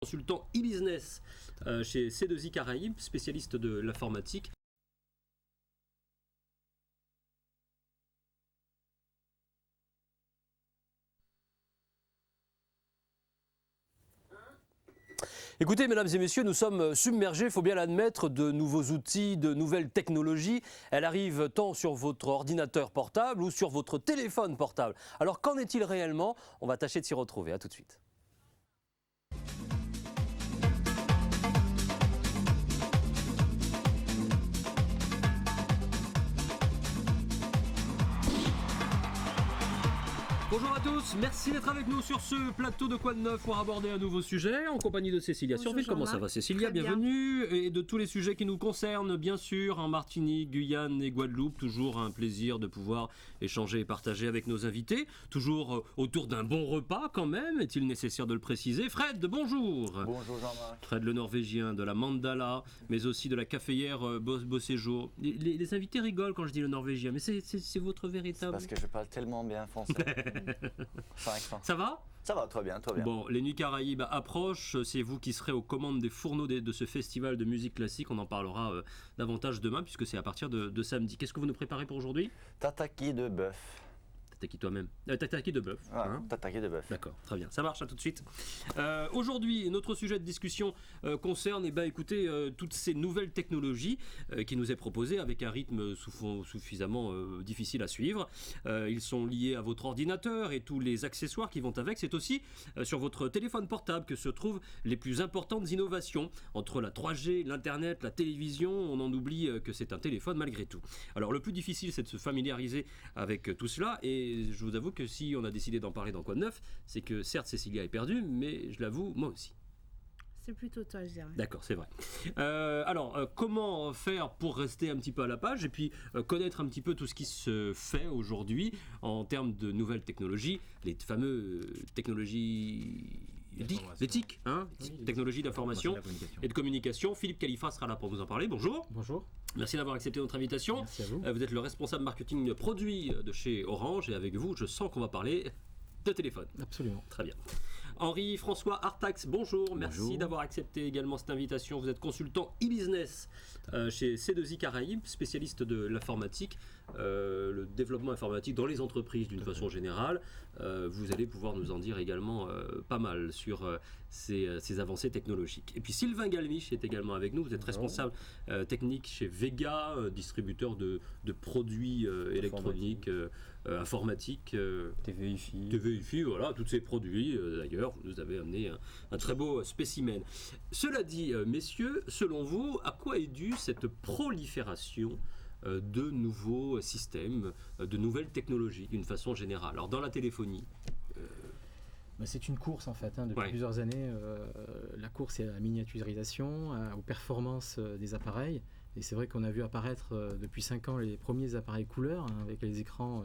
Consultant e-business chez C2I Caraïbes, spécialiste de l'informatique. Écoutez, mesdames et messieurs, nous sommes submergés, il faut bien l'admettre, de nouveaux outils, de nouvelles technologies. Elles arrivent tant sur votre ordinateur portable ou sur votre téléphone portable. Alors qu'en est-il réellement? On va tâcher de s'y retrouver. À tout de suite. Bonjour à tous, merci d'être avec nous sur ce plateau de Quoi de Neuf pour aborder un nouveau sujet en compagnie de Cécilia Surville. Comment ça va Cécilia? Bienvenue. Et de tous les sujets qui nous concernent, bien sûr, en Martinique, Guyane et Guadeloupe. Toujours un plaisir de pouvoir échanger et partager avec nos invités. Toujours autour d'un bon repas quand même, est-il nécessaire de le préciser. Fred, bonjour. Bonjour Jean-Marc. Fred le Norvégien, de la Mandala, mais aussi de la caféière Beau Séjour. Les invités rigolent quand je dis le Norvégien, mais c'est votre véritable... Parce que je parle tellement bien français. Ça va? Ça va, très bien, très bien. Bon, les Nuits Caraïbes approchent, c'est vous qui serez aux commandes des fourneaux de ce festival de musique classique, on en parlera davantage demain puisque c'est à partir de samedi. Qu'est-ce que vous nous préparez pour aujourd'hui? Tataki de bœuf. Tataki toi-même. Tataki de bœuf. Ouais, tataki de bœuf. D'accord, très bien. Ça marche, à tout de suite. Aujourd'hui, notre sujet de discussion concerne, écoutez, toutes ces nouvelles technologies qui nous est proposées avec un rythme suffisamment difficile à suivre. Ils sont liés à votre ordinateur et tous les accessoires qui vont avec. C'est aussi sur votre téléphone portable que se trouvent les plus importantes innovations. Entre la 3G, l'Internet, la télévision, on en oublie que c'est un téléphone malgré tout. Alors, le plus difficile, c'est de se familiariser avec tout cela. Et je vous avoue que si on a décidé d'en parler dans Quoi de Neuf, c'est que certes Cécilia est perdue, mais je l'avoue, moi aussi. C'est plutôt toi, je dirais. D'accord, c'est vrai. Comment faire pour rester un petit peu à la page et puis connaître un petit peu tout ce qui se fait aujourd'hui en termes de nouvelles technologies, les fameuses technologies d'éthique, hein, oui, technologies d'information et de communication. Philippe Khalifa sera là pour vous en parler. Bonjour. Bonjour. Merci d'avoir accepté notre invitation. Merci à vous. Vous êtes le responsable marketing produit de chez Orange et avec vous, je sens qu'on va parler de téléphone. Absolument. Très bien. Henri-François Artax, bonjour. Merci d'avoir accepté également cette invitation. Vous êtes consultant e-business chez C2I Caraïbes, spécialiste de l'informatique, le développement informatique dans les entreprises d'une façon générale. Vous allez pouvoir nous en dire également pas mal sur ces avancées technologiques. Et puis Sylvain Galmiche est également avec nous. Vous êtes responsable technique chez Vega, distributeur de produits électroniques, informatiques, TVI, voilà, tous ces produits d'ailleurs. Vous nous avez amené un très beau spécimen. Cela dit, messieurs, selon vous, à quoi est due cette prolifération de nouveaux systèmes, de nouvelles technologies d'une façon générale? Alors dans la téléphonie... C'est une course en fait, depuis plusieurs années. La course est à la miniaturisation, aux performances des appareils. Et c'est vrai qu'on a vu apparaître depuis 5 ans les premiers appareils couleurs, avec les écrans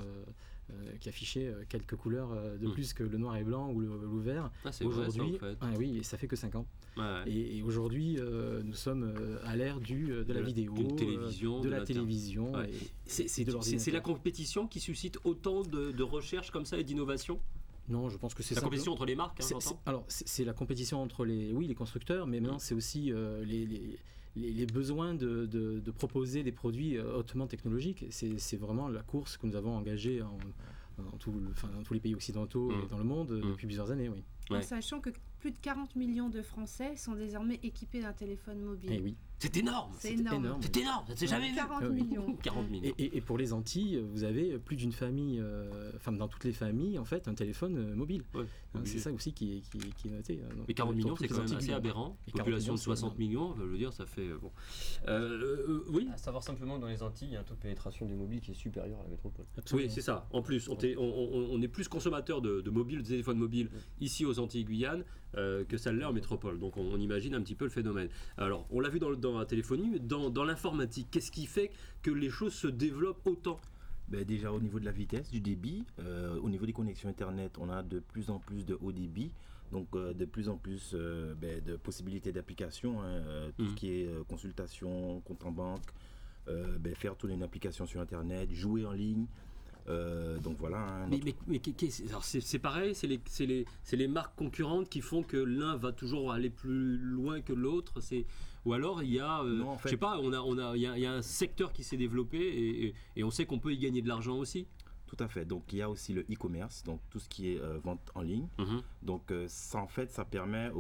qui affichaient quelques couleurs de plus que le noir et blanc ou le vert. Aujourd'hui, vrai, ça, en fait. Oui, et ça fait que 5 ans. Et aujourd'hui, nous sommes à l'ère de la vidéo, de la télévision. C'est la compétition qui suscite autant de recherches comme ça et d'innovation? Non, je pense que c'est la compétition entre les marques. Alors, c'est la compétition entre les constructeurs, mais maintenant c'est aussi les besoins de proposer des produits hautement technologiques. C'est vraiment la course que nous avons engagée dans tous les pays occidentaux et dans le monde depuis plusieurs années. Oui. En sachant que plus de 40 millions de Français sont désormais équipés d'un téléphone mobile. Eh oui. C'est énorme. C'est énorme. C'est énorme. Ça s'est jamais vu. 40 millions. 40 millions. Et pour les Antilles, vous avez plus d'une famille, dans toutes les familles, en fait, un téléphone mobile. C'est ça aussi qui est noté. Mais 40 millions, c'est quand même assez aberrant. Population de 60 millions, je veux dire, ça fait... bon. Oui. À savoir simplement que dans les Antilles, il y a un taux de pénétration du mobile qui est supérieur à la métropole. Absolument. Oui, c'est ça. En plus, on est plus consommateur de mobiles, de téléphones mobiles ici aux Antilles-Guyane que ça l'est en métropole. Donc on imagine un petit peu le phénomène. Alors, on l'a vu dans la téléphonie, mais dans l'informatique, qu'est-ce qui fait que les choses se développent autant? Déjà au niveau de la vitesse, du débit, au niveau des connexions Internet, on a de plus en plus de haut débit, donc de plus en plus de possibilités d'application, tout ce qui est consultation, compte en banque, faire tourner une application sur Internet, jouer en ligne. Donc voilà. Hein, alors c'est pareil, c'est les marques concurrentes qui font que l'un va toujours aller plus loin que l'autre. Ou alors il y a, non, en fait, je sais pas, il y a un secteur qui s'est développé et on sait qu'on peut y gagner de l'argent aussi. Tout à fait. Donc il y a aussi le e-commerce, donc tout ce qui est vente en ligne. Donc ça en fait, ça permet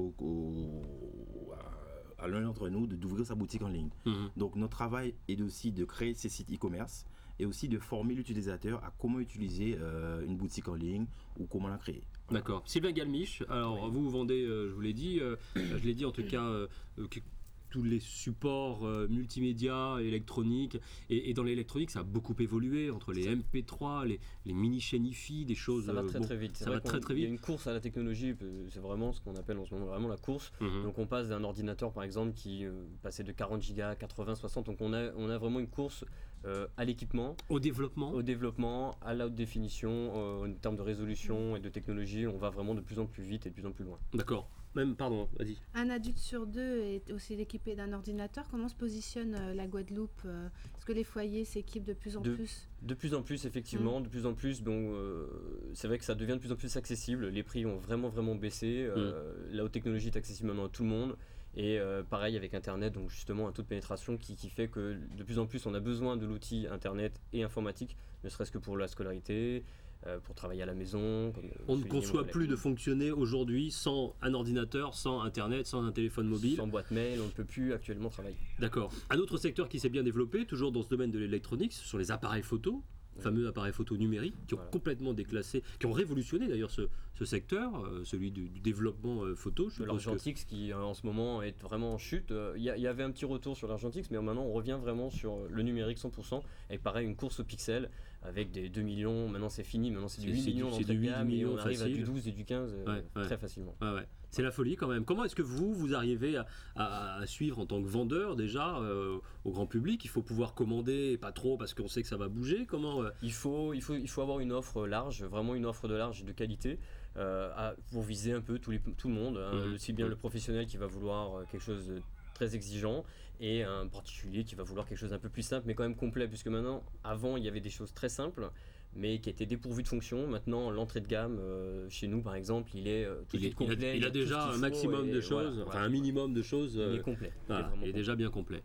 à l'un d'entre nous d'ouvrir sa boutique en ligne. Donc notre travail est aussi de créer ces sites e-commerce et aussi de former l'utilisateur à comment utiliser une boutique en ligne ou comment la créer. Voilà. D'accord. Sylvain Galmiche, alors vous vendez, je vous l'ai dit, en tout cas, tous les supports multimédia, électroniques, et dans l'électronique ça a beaucoup évolué entre les MP3, les mini chaînes hi-fi, des choses. Ça va très vite. Ça va très vite. Il y a une course à la technologie, c'est vraiment ce qu'on appelle en ce moment vraiment la course. Donc on passe d'un ordinateur par exemple qui passait de 40 gigas à 80, 60, donc on a vraiment une course à l'équipement, au développement, à la haute définition, en termes de résolution et de technologie, on va vraiment de plus en plus vite et de plus en plus loin. D'accord. Pardon, vas-y. Un adulte sur deux est aussi équipé d'un ordinateur. Comment se positionne la Guadeloupe Est-ce que les foyers s'équipent de plus en plus De plus en plus, effectivement, de plus en plus. Donc, c'est vrai que ça devient de plus en plus accessible. Les prix ont vraiment baissé. La haute technologie est accessible maintenant à tout le monde. Et pareil avec Internet, donc justement un taux de pénétration qui fait que de plus en plus on a besoin de l'outil Internet et informatique, ne serait-ce que pour la scolarité, pour travailler à la maison. On ne conçoit plus de fonctionner aujourd'hui sans un ordinateur, sans Internet, sans un téléphone mobile. Sans boîte mail, on ne peut plus actuellement travailler. D'accord. Un autre secteur qui s'est bien développé, toujours dans ce domaine de l'électronique, ce sont les appareils photo. Fameux appareils photo numériques qui ont complètement déclassé, qui ont révolutionné d'ailleurs ce secteur, celui du développement photo. De l'argentix qui en ce moment est vraiment en chute. Il y avait un petit retour sur l'argentix, mais maintenant on revient vraiment sur le numérique 100%, avec pareil une course au pixel, avec des 2 millions, maintenant c'est fini, maintenant c'est du 8 millions dans cette gamme, et on arrive à du 12 et du 15 très facilement. C'est la folie quand même. Comment est-ce que vous arrivez à suivre en tant que vendeur déjà au grand public? Il faut pouvoir commander, pas trop parce qu'on sait que ça va bouger. Comment il faut avoir une offre large, vraiment une offre de large et de qualité pour viser un peu tout le monde, aussi bien le professionnel qui va vouloir quelque chose de très exigeant et un particulier qui va vouloir quelque chose d'un peu plus simple mais quand même complet, puisque maintenant, avant il y avait des choses très simples mais qui étaient dépourvues de fonction. Maintenant l'entrée de gamme chez nous par exemple il est tout de suite complet. Il a déjà un maximum de choses, un minimum de choses. Il est complet. Il est déjà bien complet.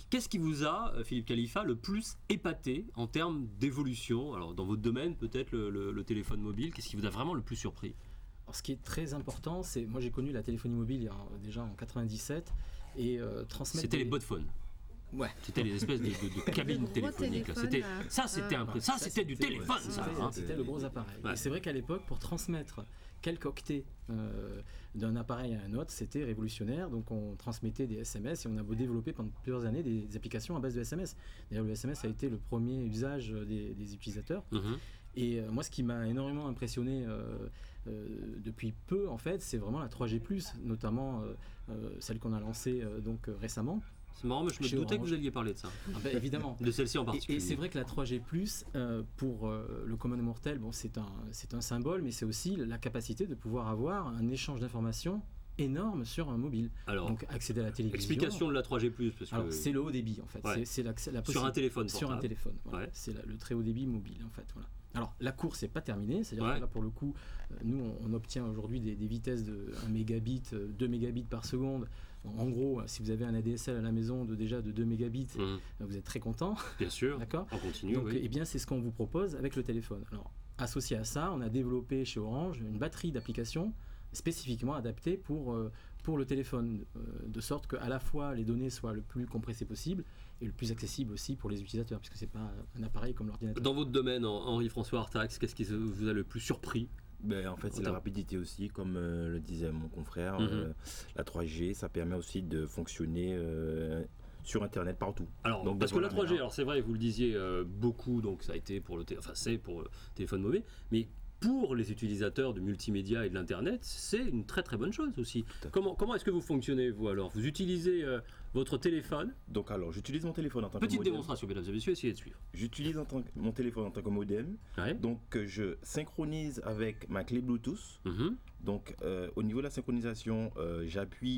Qu'est-ce qui vous a, Philippe Khalifa, le plus épaté en termes d'évolution? Alors dans votre domaine peut-être le téléphone mobile, qu'est-ce qui vous a vraiment le plus surpris? Alors, ce qui est très important, c'est moi j'ai connu la téléphonie mobile déjà en 97 et transmettre. C'était les botphones. Ouais. C'était les espèces de cabines téléphoniques. C'était du téléphone. C'était le gros appareil. Ouais. Et c'est vrai qu'à l'époque, pour transmettre quelques octets d'un appareil à un autre, c'était révolutionnaire. Donc on transmettait des SMS et on a développé pendant plusieurs années des applications à base de SMS. D'ailleurs, le SMS a été le premier usage des utilisateurs. Et moi, ce qui m'a énormément impressionné depuis peu, en fait, c'est vraiment la 3G+, notamment celle qu'on a lancée récemment. C'est marrant, mais je me doutais que vous alliez parler de ça. Évidemment. De celle-ci en particulier. Et c'est vrai que la 3G+, pour le commun mortel, c'est un symbole, mais c'est aussi la capacité de pouvoir avoir un échange d'informations énorme sur un mobile. Alors, donc accéder à la télévision. Explication de la 3G+. Parce que... Alors, c'est le haut débit en fait. Ouais. C'est la sur un téléphone portable. Sur un téléphone. Voilà. Ouais. C'est le très haut débit mobile en fait. Voilà. Alors la course n'est pas terminée, c'est-à-dire que là pour le coup, nous on obtient aujourd'hui des vitesses de 1 mégabit, 2 mégabits par seconde. En gros, si vous avez un ADSL à la maison de 2 mégabits, vous êtes très content. Bien sûr, d'accord. On continue. Donc eh bien, c'est ce qu'on vous propose avec le téléphone. Alors associé à ça, on a développé chez Orange une batterie d'applications spécifiquement adaptées pour le téléphone, de sorte qu'à la fois les données soient le plus compressées possible et le plus accessible aussi pour les utilisateurs, puisque c'est pas un appareil comme l'ordinateur. Dans votre domaine, Henri-François Artax, qu'est-ce qui vous a le plus surpris? En fait, c'est la rapidité aussi, comme le disait mon confrère. La 3G, ça permet aussi de fonctionner sur Internet partout. Alors, donc, parce que la 3G, alors c'est vrai, vous le disiez beaucoup, donc ça a été pour c'est pour le téléphone mobile, mais pour les utilisateurs de multimédia et de l'internet, c'est une très très bonne chose aussi. Comment est-ce que vous fonctionnez, vous alors? Vous utilisez votre téléphone? Donc alors, j'utilise mon téléphone en tant que modem. Petite démonstration, mesdames et messieurs, essayez de suivre. J'utilise mon téléphone en tant que modem. Donc je synchronise avec ma clé Bluetooth. Donc au niveau de la synchronisation, j'appuie